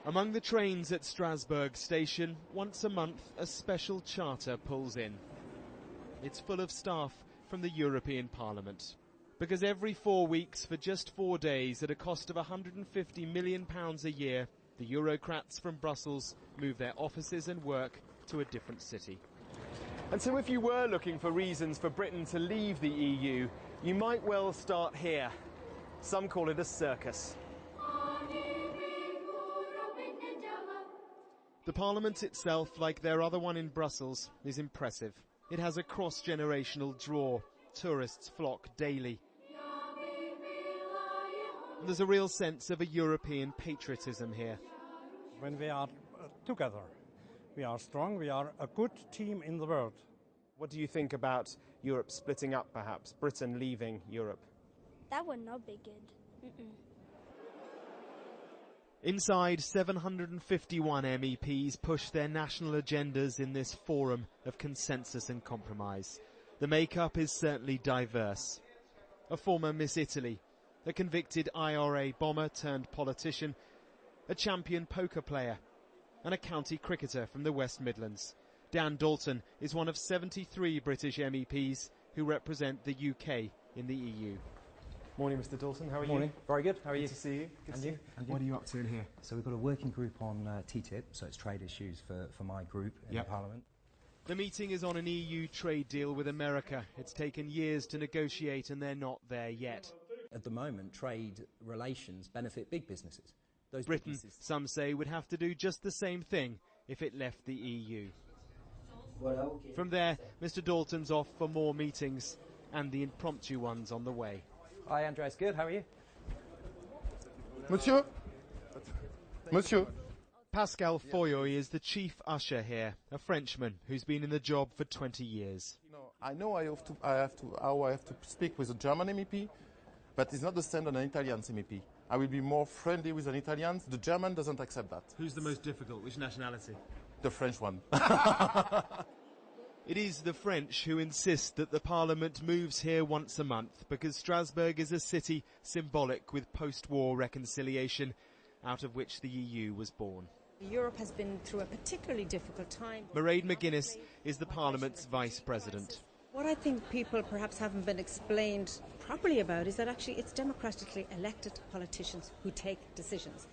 Among the trains at Strasbourg station, once a month a special charter pulls in. It's full of staff from the European Parliament. Because every 4 weeks, for just 4 days, at a cost of £150 million a year, the Eurocrats from Brussels move their offices and work to a different city. And so if you were looking for reasons for Britain to leave the EU, you might well start here. Some call it a circus. The Parliament itself, like their other one in Brussels, is impressive. It has a cross-generational draw. Tourists flock daily. And there's a real sense of a European patriotism here. When we are together, we are strong, we are a good team in the world. What do you think about Europe splitting up, perhaps? Britain leaving Europe? That would not be good. Inside, 751 MEPs push their national agendas in this forum of consensus and compromise. The makeup is certainly diverse. A former Miss Italy, a convicted IRA bomber turned politician, a champion poker player, and a county cricketer from the West Midlands. Dan Dalton is one of 73 British MEPs who represent the UK in the EU. Morning, Mr. Dalton. How are you? Morning. Very good. How are you? Good to see you. Good to see you. What are you up to in here? So we've got a working group on TTIP, so it's trade issues for my group in the Parliament. The meeting is on an EU trade deal with America. It's taken years to negotiate and they're not there yet. At the moment, trade relations benefit big businesses. Britain, some say, would have to do just the same thing if it left the EU. From there, Mr. Dalton's off for more meetings and the impromptu ones on the way. Hi, Andreas. Good. How are you? Monsieur? Monsieur? Pascal Foyoy is the chief usher here, a Frenchman who's been in the job for 20 years. I know I have to speak with a German MEP, but it's not the same as an Italian MEP. I will be more friendly with an Italian. The German doesn't accept that. Who's the most difficult? Which nationality? The French one. It is the French who insist that the Parliament moves here once a month because Strasbourg is a city symbolic with post-war reconciliation, out of which the EU was born. Europe has been through a particularly difficult time. Mairead McGuinness is the Parliament's Vice President. What I think people perhaps haven't been explained properly about is that actually it's democratically elected politicians who take decisions.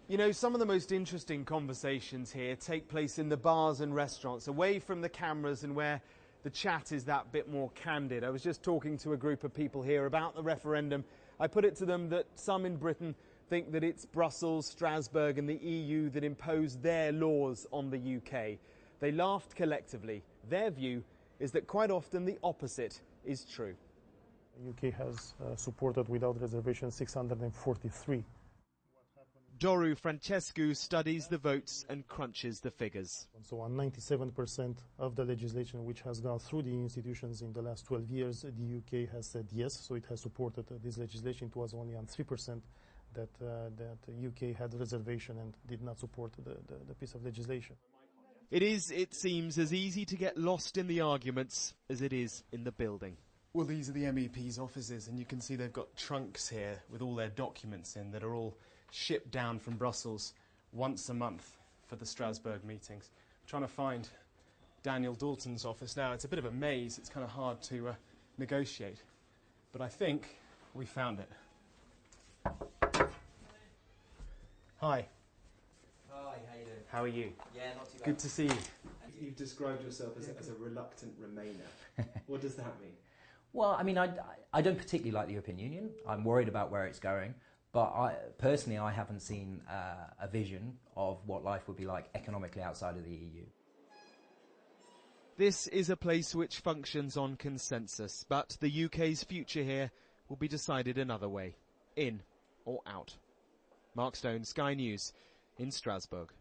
You know, some of the most interesting conversations here take place in the bars and restaurants, away from the cameras and where the chat is that bit more candid. I was just talking to a group of people here about the referendum. I put it to them that some in Britain think that it's Brussels, Strasbourg and the EU that impose their laws on the UK. They laughed collectively. Their view is that quite often the opposite is true. The UK has supported without reservation 643. Doru Francescu studies the votes and crunches the figures. So on 97% of the legislation which has gone through the institutions in the last 12 years, the UK has said yes, so it has supported this legislation. It was only on 3% that the UK had reservation and did not support the piece of legislation. It is, it seems, as easy to get lost in the arguments as it is in the building. Well, these are the MEPs' offices, and you can see they've got trunks here with all their documents in that are all shipped down from Brussels once a month for the Strasbourg meetings. I'm trying to find Daniel Dalton's office now. It's a bit of a maze. It's kind of hard to negotiate. But I think we found it. Hi. Hi, how you doing? How are you? Yeah, not too bad. Good to see you. You've described yourself as a reluctant Remainer. What does that mean? Well, I mean, I don't particularly like the European Union. I'm worried about where it's going. But personally, I haven't seen a vision of what life would be like economically outside of the EU. This is a place which functions on consensus, but the UK's future here will be decided another way, in or out. Mark Stone, Sky News, in Strasbourg.